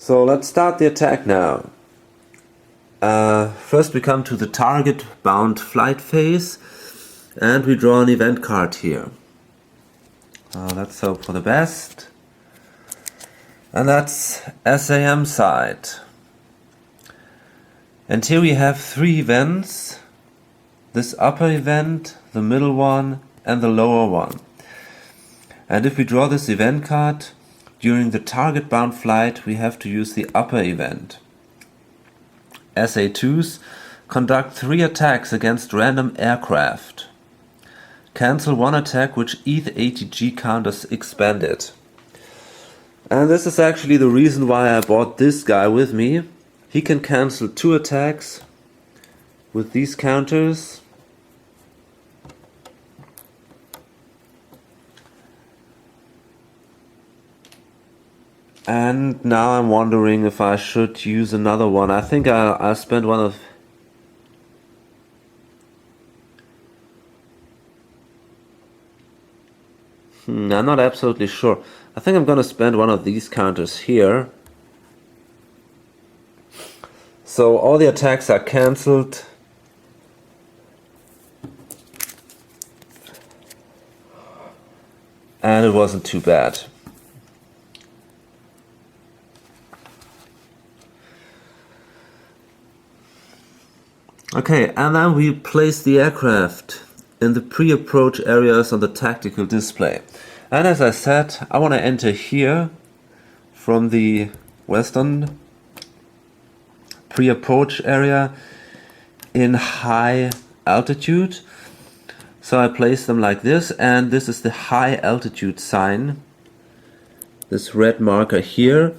So let's start the attack now. First we come to the target bound flight phase and we draw an event card here. Let's hope for the best. And that's SAM side. And here we have 3 events. This upper event, the middle one and the lower one. And if we draw this event card, during the target bound flight we have to use the upper event. SA2s conduct 3 attacks against random aircraft. Cancel 1 attack which each ATG counters expended. And this is actually the reason why I bought this guy with me. He can cancel 2 attacks with these counters. And now I'm wondering if I should use another one. I think I'll spend one of... I'm not absolutely sure. I think I'm gonna spend one of these counters here. So all the attacks are cancelled. And it wasn't too bad. Okay, and then we place the aircraft in the pre-approach areas on the tactical display. And as I said, I want to enter here from the western pre-approach area in high altitude. So I place them like this, and this is the high altitude sign, this red marker here.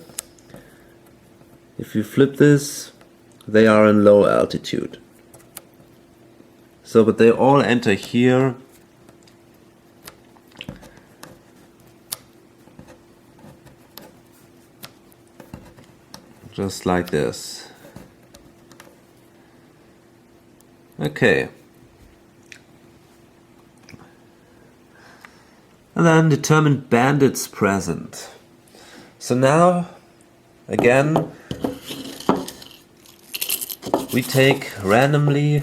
If you flip this, they are in low altitude. So, but they all enter here. Just like this. Okay. And then determine bandits present. So now, again, we take randomly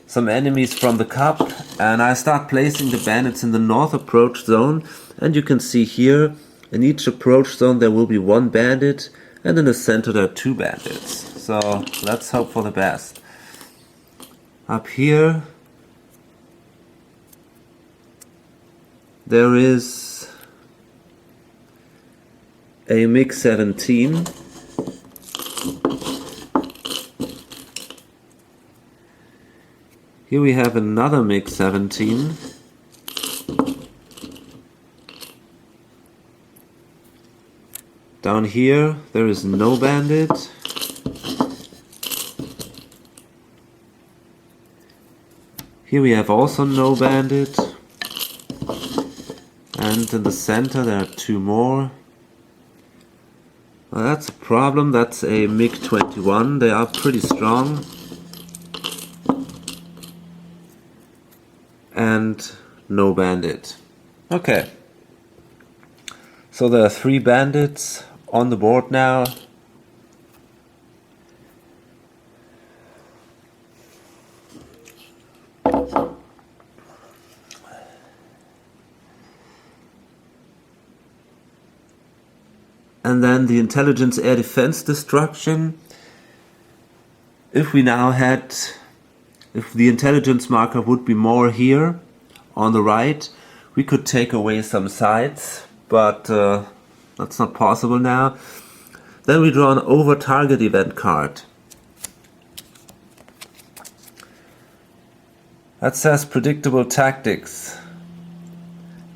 some enemies from the cup, and I start placing the bandits in the north approach zone. And you can see here, in each approach zone there will be 1 bandit, and in the center there are 2 bandits. So let's hope for the best. Up here there is a MiG-17. Here we have another MiG-17. Down here there is no bandit. Here we have also no bandit. And in the center there are 2 more. Well, that's a problem. That's a MiG-21. They are pretty strong. And no bandit. Okay. So there are 3 bandits on the board now. And then the intelligence air defense destruction. If the intelligence marker would be more here on the right, we could take away some sites, but that's not possible now. Then we draw an over target event card. That says predictable tactics.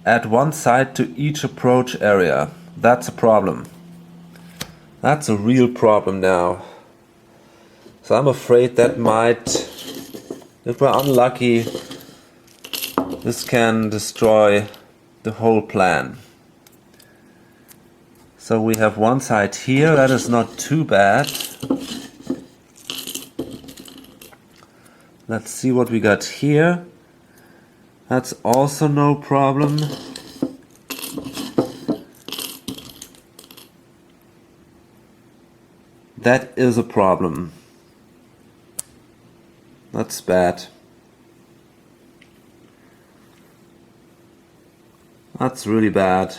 Add 1 site to each approach area. That's a problem. That's a real problem now. So I'm afraid that might, if we're unlucky, this can destroy the whole plan. So we have 1 side here, that is not too bad. Let's see what we got here. That's also no problem. That is a problem. That's bad. That's really bad.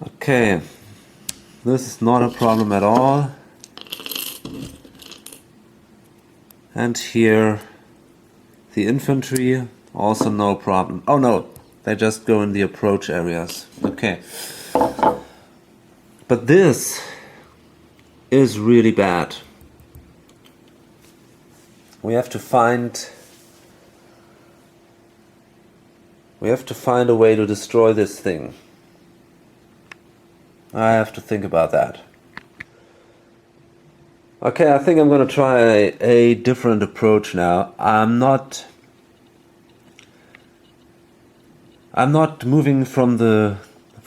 Okay, this is not a problem at all. And here, the infantry, also no problem. Oh no, they just go in the approach areas. Okay. But this is really bad. We have to find a way to destroy this thing. I have to think about that. Okay, I think I'm going to try a different approach now. I'm not moving from the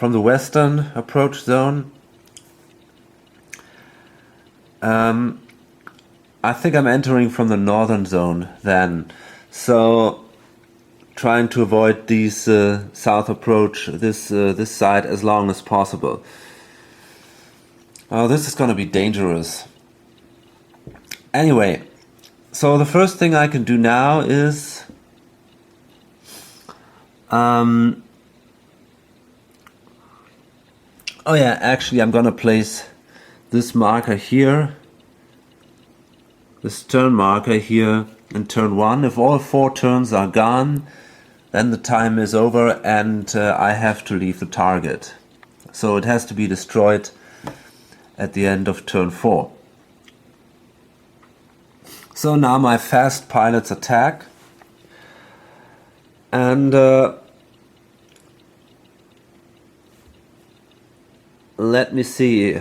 western approach zone. I think I'm entering from the northern zone then. So trying to avoid these south approach, this side as long as possible. Oh, this is going to be dangerous. Anyway, so the first thing I can do now is oh yeah, actually I'm gonna place this marker here, this turn marker here in turn 1. If all 4 turns are gone, then the time is over and I have to leave the target. So it has to be destroyed at the end of turn 4. So now my fast pilots attack, and let me see.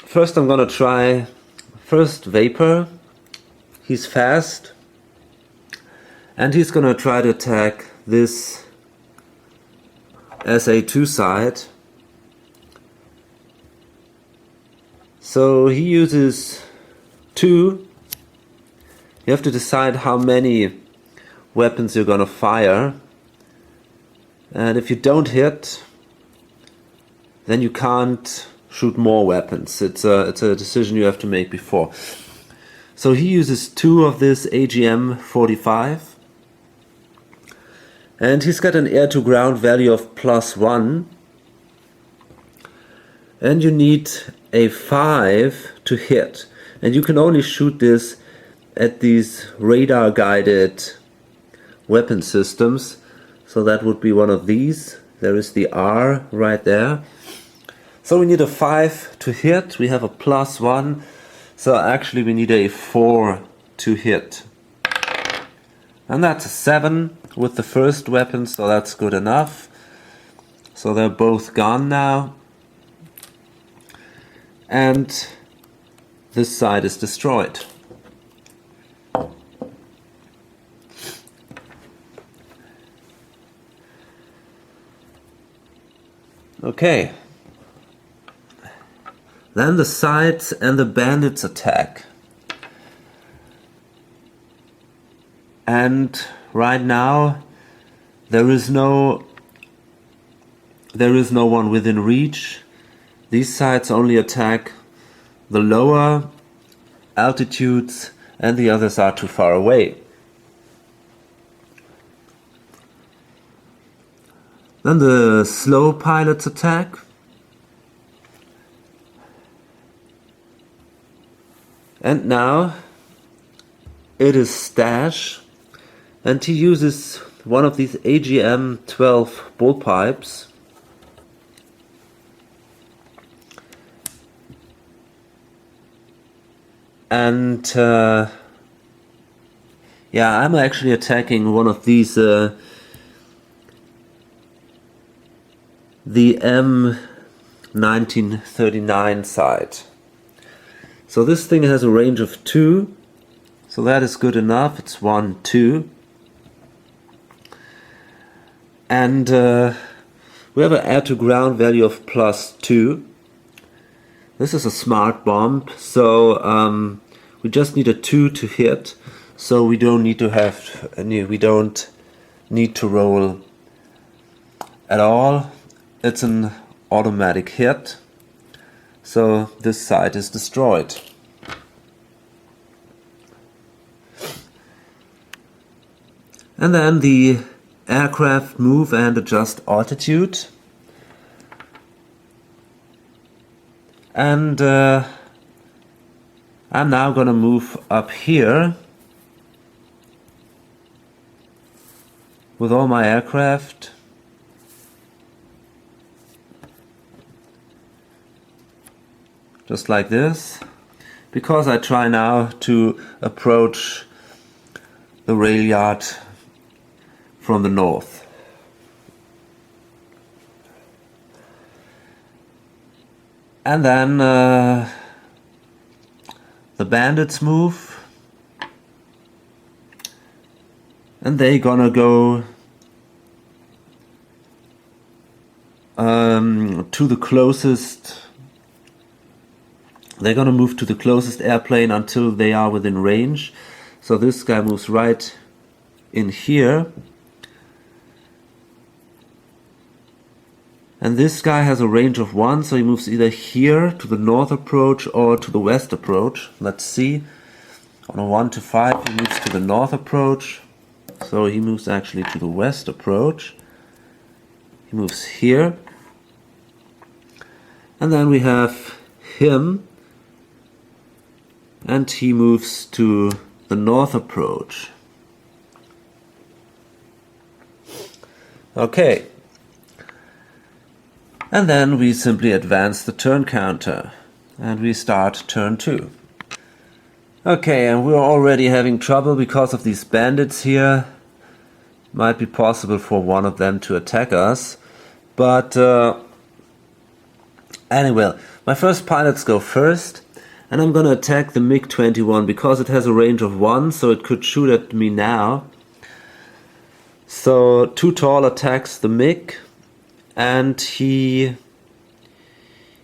First I'm gonna try Vapor. He's fast and he's gonna try to attack this SA2 side. So he uses 2. You have to decide how many weapons you're gonna fire, and if you don't hit, then you can't shoot more weapons. It's a decision you have to make before. So he uses 2 of this AGM-45, and he's got an air to ground value of +1, and you need a 5 to hit, and you can only shoot this at these radar guided weapon systems. So that would be one of these. There is the R right there. So we need a 5 to hit. We have a +1, so actually we need a 4 to hit, and that's a 7 with the first weapon, so that's good enough. So they're both gone now, and this side is destroyed. Okay. Then the sides and the bandits attack. And right now there is no one within reach. These sides only attack the lower altitudes and the others are too far away. Then the slow pilots attack. And now it is Stash, and he uses one of these AGM-12 bullpipes. And yeah, I'm actually attacking one of these, the M1939 side. So this thing has a range of 2, so that is good enough. It's 1, 2. And we have an air to ground value of +2. This is a smart bomb, so We just need a 2 to hit, so we don't need to have any, we don't need to roll at all. It's an automatic hit, so this side is destroyed. And then the aircraft move and adjust altitude. And I'm now gonna move up here with all my aircraft. Just like this, because I try now to approach the rail yard from the north. And then the bandits move, and they gonna go to the closest. They're gonna move to the closest airplane until they are within range. So this guy moves right in here. And this guy has a range of 1, so he moves either here to the north approach or to the west approach. Let's see. On a 1 to 5 he moves to the north approach. So he moves actually to the west approach. He moves here. And then we have him. And he moves to the north approach. Okay. And then we simply advance the turn counter. And we start turn 2. Okay, and we're already having trouble because of these bandits here. Might be possible for one of them to attack us. But anyway, my first pilots go first. And I'm gonna attack the MiG-21 because it has a range of 1, so it could shoot at me now. So Too Tall attacks the MiG, and he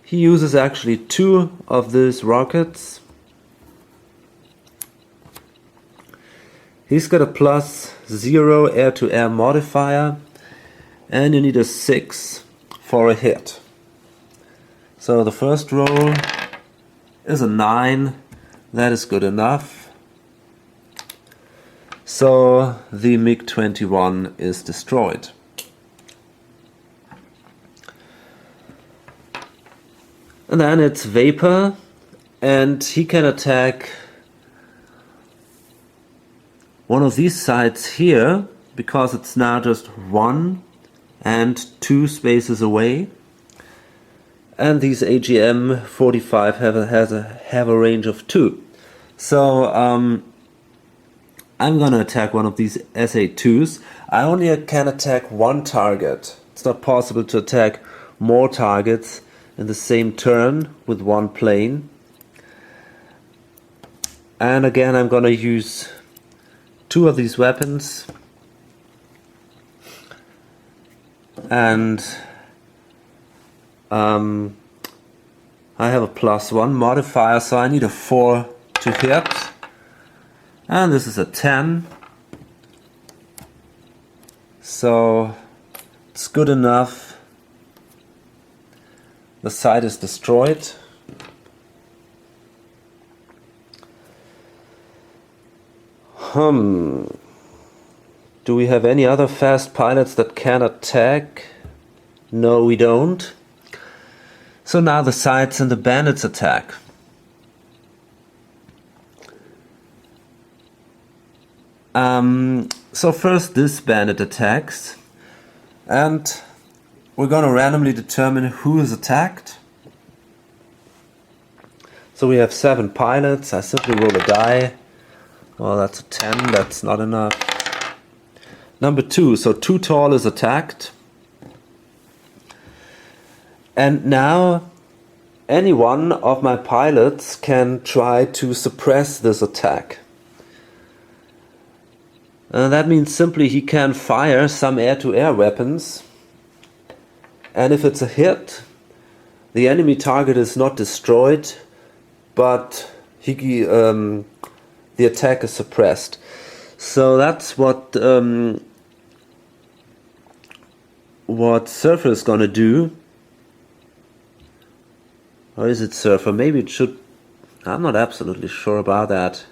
uses actually 2 of these rockets. He's got a +0 air-to-air modifier, and you need a 6 for a hit. So the first roll is a 9. That is good enough. So the MiG-21 is destroyed. And then it's Vapor, and he can attack one of these sides here because it's now just 1 and 2 spaces away. And these AGM-45 have a range of 2. So I'm gonna attack one of these SA-2s. I only can attack 1 target. It's not possible to attack more targets in the same turn with 1 plane. And again, I'm gonna use 2 of these weapons. And I have a +1 modifier, so I need a 4 to hit. And this is a 10. So it's good enough. The site is destroyed. Do we have any other fast pilots that can attack? No, we don't. So now the sites and the bandits attack. So first this bandit attacks, and we're gonna randomly determine who is attacked. So we have 7 pilots. I simply roll a die. Well, that's a 10, that's not enough. Number 2, so Too Tall is attacked. And now any one of my pilots can try to suppress this attack. That means simply he can fire some air-to-air weapons, and if it's a hit, the enemy target is not destroyed, but the attack is suppressed. So that's what Surfer is gonna do. Or is it Surfer? Maybe it should. I'm not absolutely sure about that.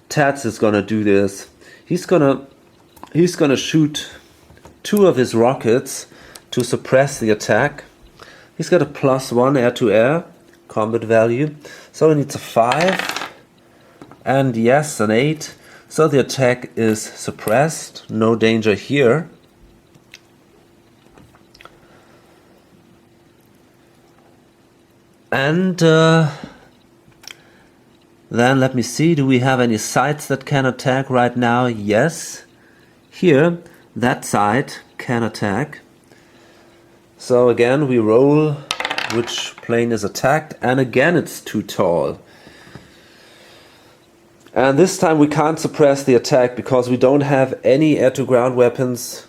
Tats is gonna do this. He's gonna shoot 2 of his rockets to suppress the attack. He's got a +1 air-to-air combat value, so he needs a 5 and yes, an 8. So the attack is suppressed. No danger here. And then let me see, do we have any sides that can attack right now? Yes. Here, that side can attack. So again, we roll which plane is attacked, and again it's too tall. And this time we can't suppress the attack because we don't have any air-to-ground weapons.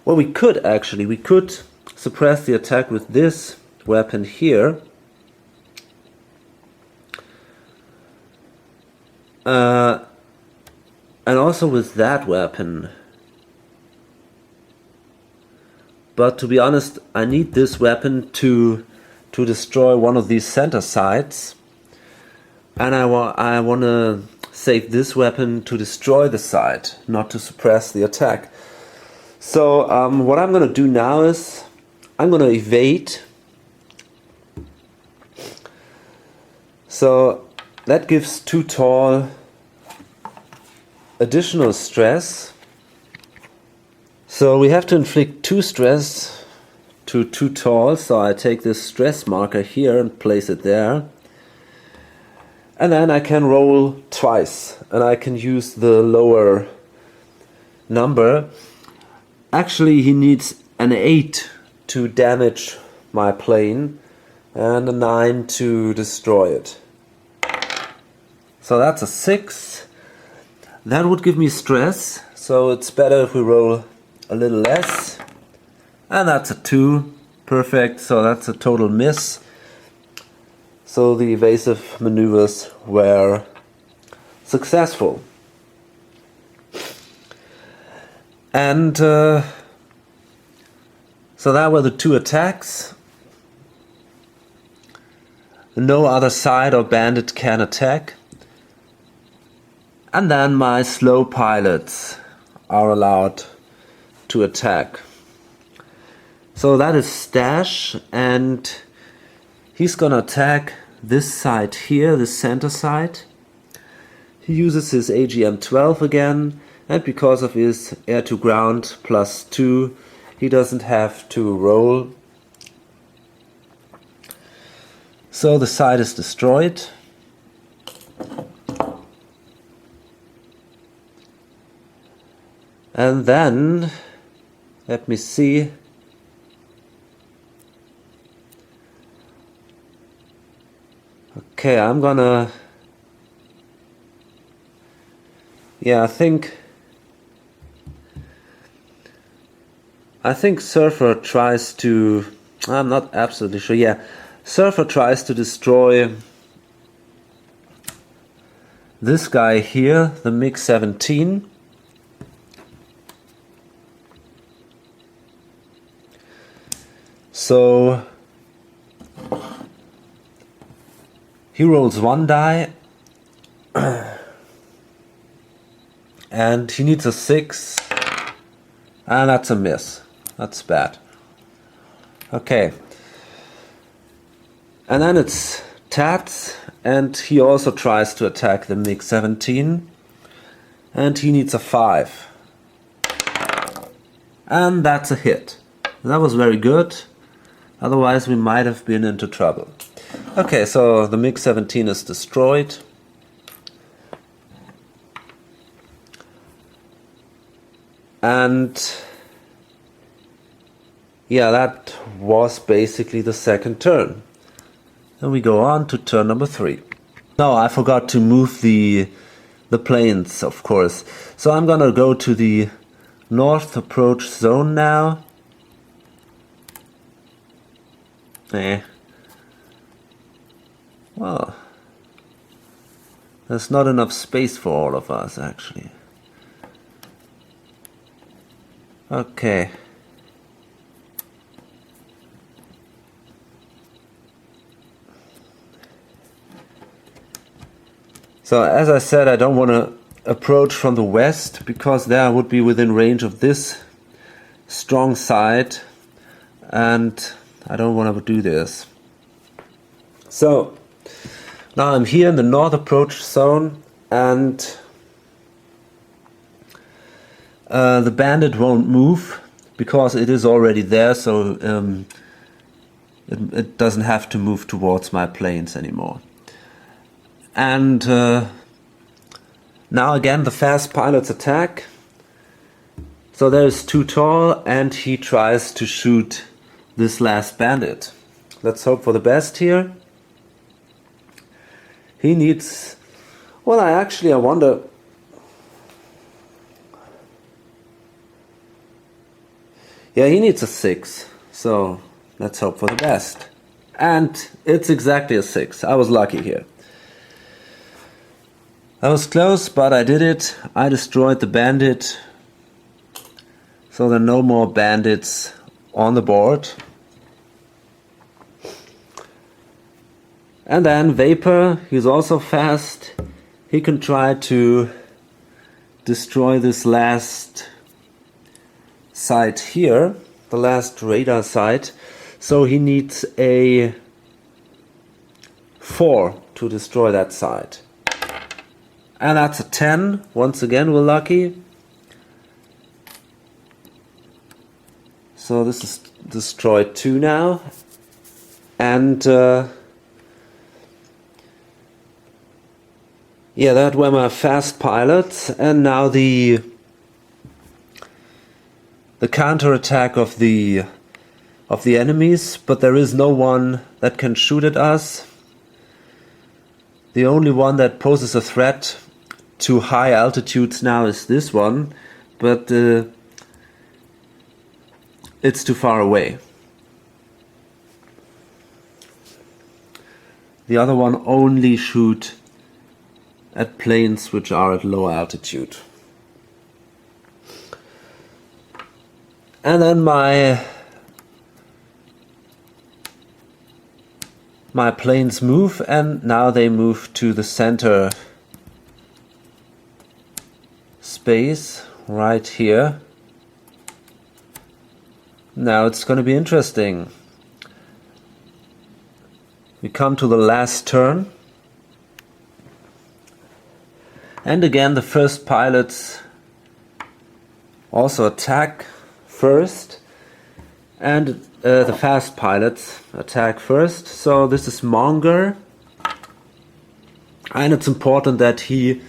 Well, we could actually. We could suppress the attack with this weapon here. And also with that weapon. But to be honest, I need this weapon to destroy one of these center sides. And I want to save this weapon to destroy the side, not to suppress the attack. So what I'm going to do now is I'm going to evade. So that gives too tall additional stress. So we have to inflict 2 stress to too tall. So I take this stress marker here and place it there. And then I can roll twice and I can use the lower number. Actually, he needs an 8 to damage my plane and a 9 to destroy it. So that's a 6. That would give me stress, so it's better if we roll a little less. And that's a 2. Perfect, so that's a total miss. So the evasive maneuvers were successful. And so that were the 2 attacks. No other side or bandit can attack. And then my slow pilots are allowed to attack. So that is Stash, and he's gonna attack this side here, the center side. He uses his AGM-12 again, and because of his air-to-ground +2, he doesn't have to roll. So the side is destroyed. And then, let me see. Okay, I'm gonna... Yeah, I think Surfer tries to... I'm not absolutely sure. Yeah, Surfer tries to destroy this guy here, the MiG-17. So he rolls 1 die and he needs a 6, and that's a miss. That's bad. Okay. And then it's Tats, and he also tries to attack the MiG-17, and he needs a 5. And that's a hit. That was very good. Otherwise we might have been into trouble. Okay, so the MiG-17 is destroyed. And yeah, that was basically the second turn. And we go on to turn number 3. No, I forgot to move the planes, of course. So I'm gonna go to the north approach zone now. Eh. Well, there's not enough space for all of us, actually. Okay. So as I said, I don't want to approach from the west, because there I would be within range of this strong side, and I don't want to do this. So now I'm here in the north approach zone, and the bandit won't move because it is already there, so it doesn't have to move towards my planes anymore. And now again the fast pilots attack. So there's too tall, and he tries to shoot this last bandit. Let's hope for the best here. He needs... Well, I wonder... Yeah, he needs a 6. So let's hope for the best. And it's exactly a 6. I was lucky here. I was close, but I did it. I destroyed the bandit. So there are no more bandits on the board. And then Vapor, he's also fast. He can try to destroy this last site here, the last radar site. So he needs a 4 to destroy that site. And that's a 10. Once again, we're lucky. So this is destroyed 2 now. And yeah, that were my fast pilots. And now the counterattack of the enemies, but there is no one that can shoot at us. The only one that poses a threat to high altitudes now is this one, but it's too far away. The other one only shoot at planes which are at low altitude. And then my planes move, and now they move to the center space right here. Now it's going to be interesting. We come to the last turn, and again the first pilots also attack first, and the fast pilots attack first. So this is Monger, and it's important that he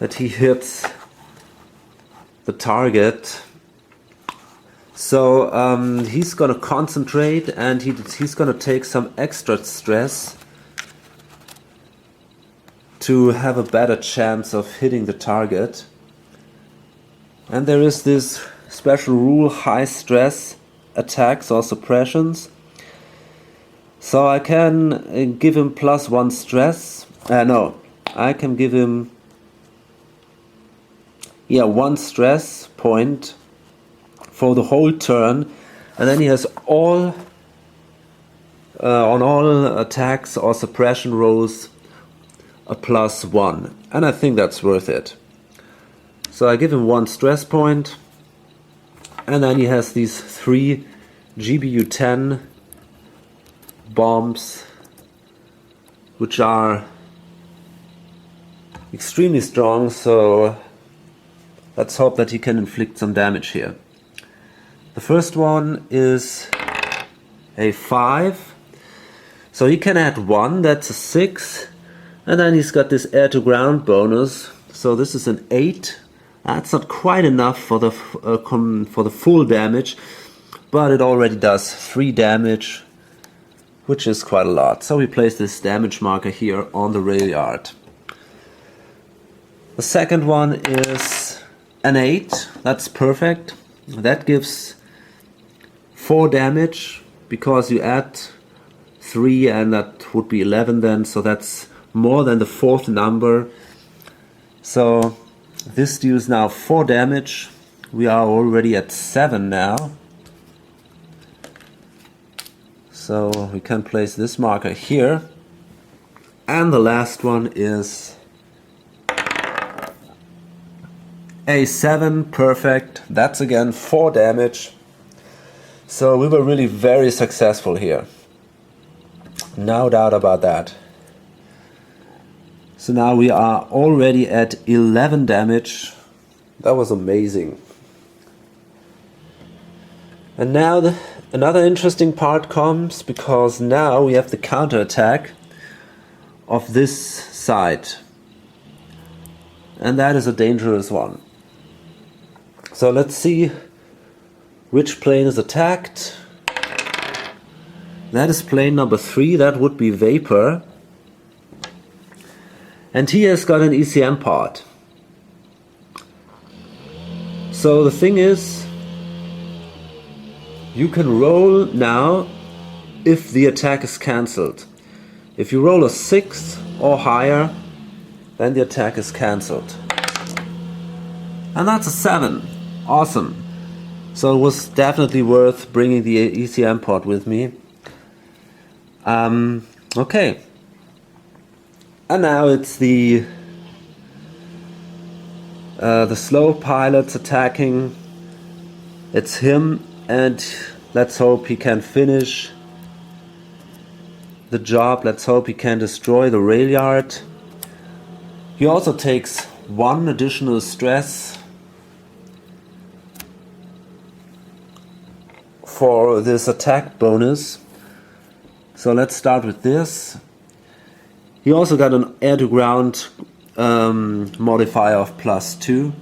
hits the target. So he's gonna concentrate, and he's gonna take some extra stress to have a better chance of hitting the target. And there is this special rule, high stress attacks or suppressions. So I can give him +1 stress. No, I can give him 1 stress point for the whole turn, and then he has all on all attacks or suppression rolls a +1, and I think that's worth it. So I give him 1 stress point, and then he has these 3 GBU-10 bombs, which are extremely strong, so let's hope that he can inflict some damage here. The first one is a 5, so he can add 1, that's a 6, and then he's got this air to ground bonus, so this is an 8. That's not quite enough for the full damage, but it already does 3 damage, which is quite a lot. So we place this damage marker here on the rail yard. The second one is an 8, that's perfect. That gives 4 damage, because you add 3 and that would be 11 then, so that's more than the fourth number. So this deals now 4 damage. We are already at 7 now. So we can place this marker here. And the last one is a 7, perfect. That's again 4 damage. So we were really very successful here. No doubt about that. So now we are already at 11 damage. That was amazing. And now another interesting part comes, because now we have the counterattack of this side. And that is a dangerous one. So let's see which plane is attacked. That is plane number 3, that would be Vapor. And he has got an ECM part. So the thing is, you can roll now if the attack is cancelled. If you roll a 6 or higher, then the attack is cancelled. And that's a 7. Awesome. So it was definitely worth bringing the ECM pod with me. Okay. And now it's the slow pilots attacking. It's him, and let's hope he can finish the job. Let's hope he can destroy the rail yard. He also takes 1 additional stress for this attack bonus. So let's start with this. He also got an air to ground modifier of +2.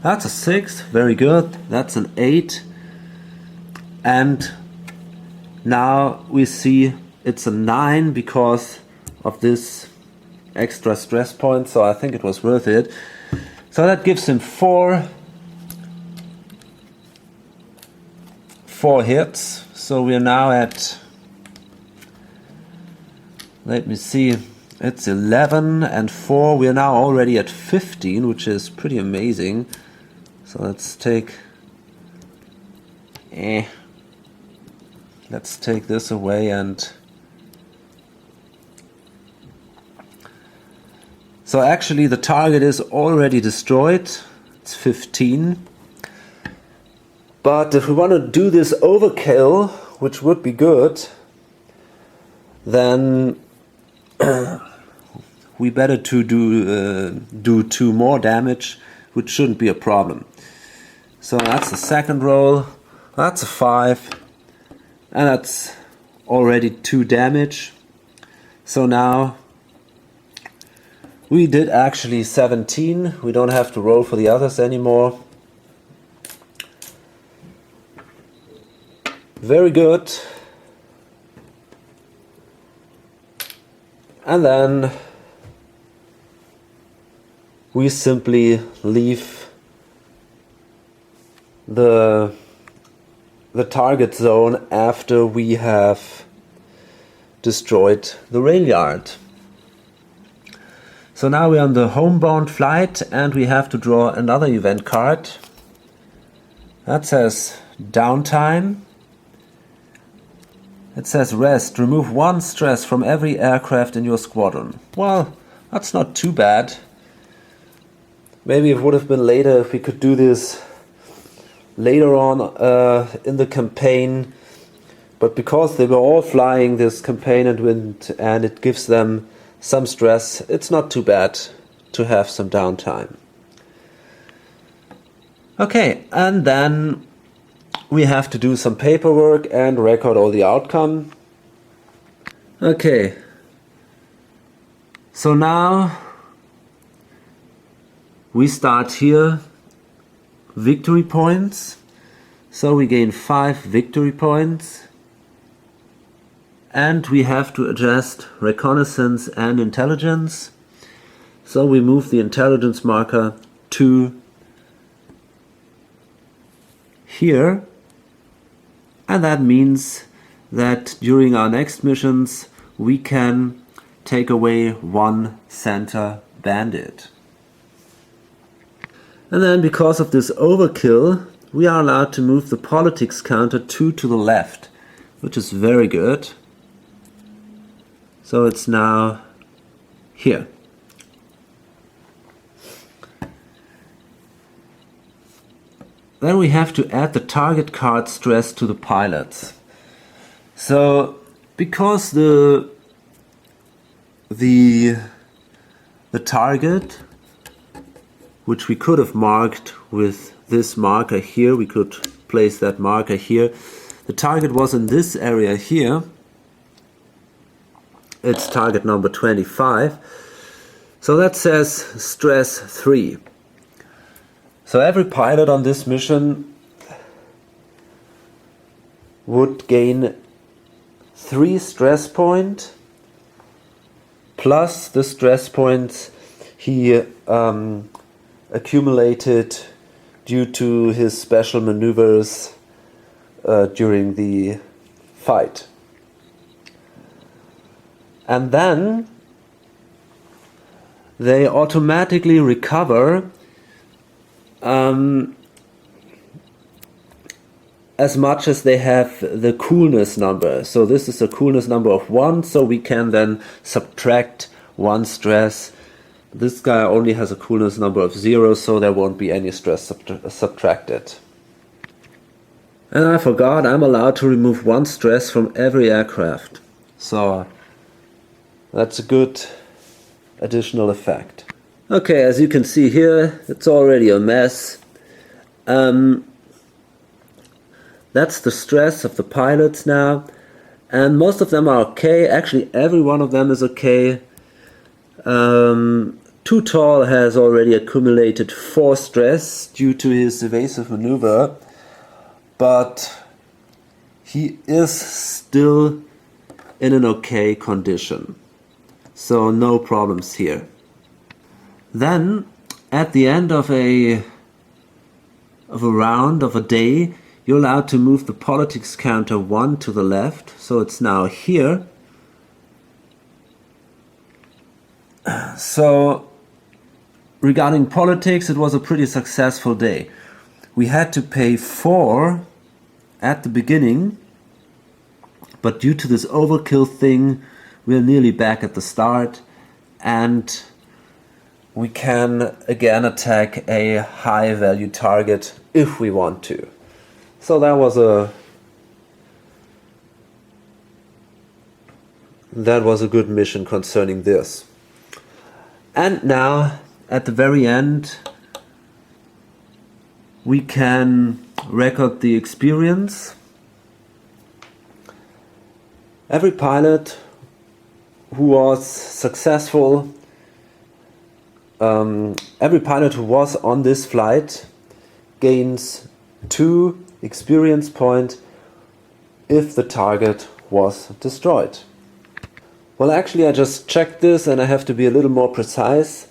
That's a 6, very good. That's an 8. And now we see it's a 9 because of this extra stress point, so I think it was worth it. So that gives him 4 hits. So we are now at, let me see, it's 11 and 4. We are now already at 15, which is pretty amazing. So let's take this away, and so actually the target is already destroyed. It's 15. But if we want to do this overkill, which would be good, then we better to do 2 more damage, which shouldn't be a problem. So that's the second roll. That's a 5, and that's already 2 damage. So now we did actually 17. We don't have to roll for the others anymore. Very good. And then we simply leave the target zone after we have destroyed the rail yard. So now we're on the homebound flight, and we have to draw another event card. That says downtime. It says rest, remove 1 stress from every aircraft in your squadron. Well, that's not too bad. Maybe it would have been later if we could do this later on in the campaign. But because they were all flying this campaign and it gives them some stress, it's not too bad to have some downtime. Okay, and then we have to do some paperwork and record all the outcome. Okay, so now we start here, victory points. So we gain 5 victory points, and we have to adjust reconnaissance and intelligence. So we move the intelligence marker to here. And that means that during our next missions we can take away one center bandit. And then because of this overkill, we are allowed to move the politics counter 2 to the left, which is very good. So it's now here. Then we have to add the target card stress to the pilots. So because the target, which we could have marked with this marker here, we could place that marker here. The target was in this area here. It's target number 25. So that says stress 3. So every pilot on this mission would gain 3 stress points plus the stress points he accumulated due to his special maneuvers during the fight. And then they automatically recover as much as they have the coolness number. So this is a coolness number of 1, so we can then subtract 1 stress. This guy only has a coolness number of 0, so there won't be any stress subtracted. And I forgot, I'm allowed to remove 1 stress from every aircraft. So that's a good additional effect. Okay, as you can see here, it's already a mess. That's the stress of the pilots now. And most of them are okay. Actually, every one of them is okay. Too Tall has already accumulated 4 stress due to his evasive maneuver. But he is still in an okay condition. So no problems here. Then, at the end of a round, of a day, you're allowed to move the politics counter 1 to the left, so it's now here. So, regarding politics, it was a pretty successful day. We had to pay 4 at the beginning, but due to this overkill thing, we're nearly back at the start, and we can again attack a high value target if we want to. So that was a good mission concerning this. And now at the very end we can record the experience. Every pilot who was successful, every pilot who was on this flight gains 2 experience points if the target was destroyed. Well, actually I just checked this and I have to be a little more precise.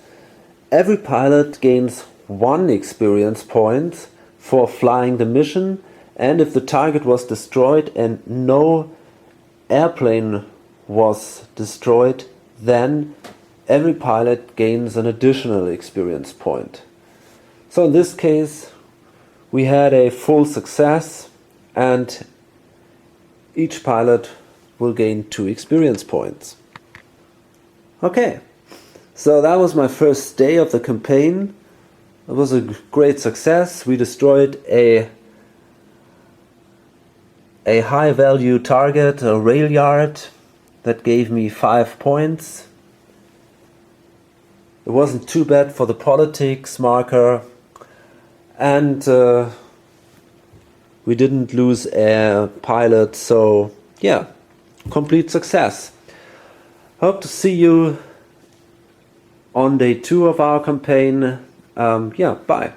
Every pilot gains 1 experience point for flying the mission, and if the target was destroyed and no airplane was destroyed, then every pilot gains an additional experience point. So in this case we had a full success and each pilot will gain 2 experience points. Okay, so that was my first day of the campaign. It was a great success. We destroyed a high value target, a rail yard, that gave me 5 points. It wasn't too bad for the politics marker, and we didn't lose a pilot, so yeah, complete success. Hope to see you on day 2 of our campaign. Yeah, bye.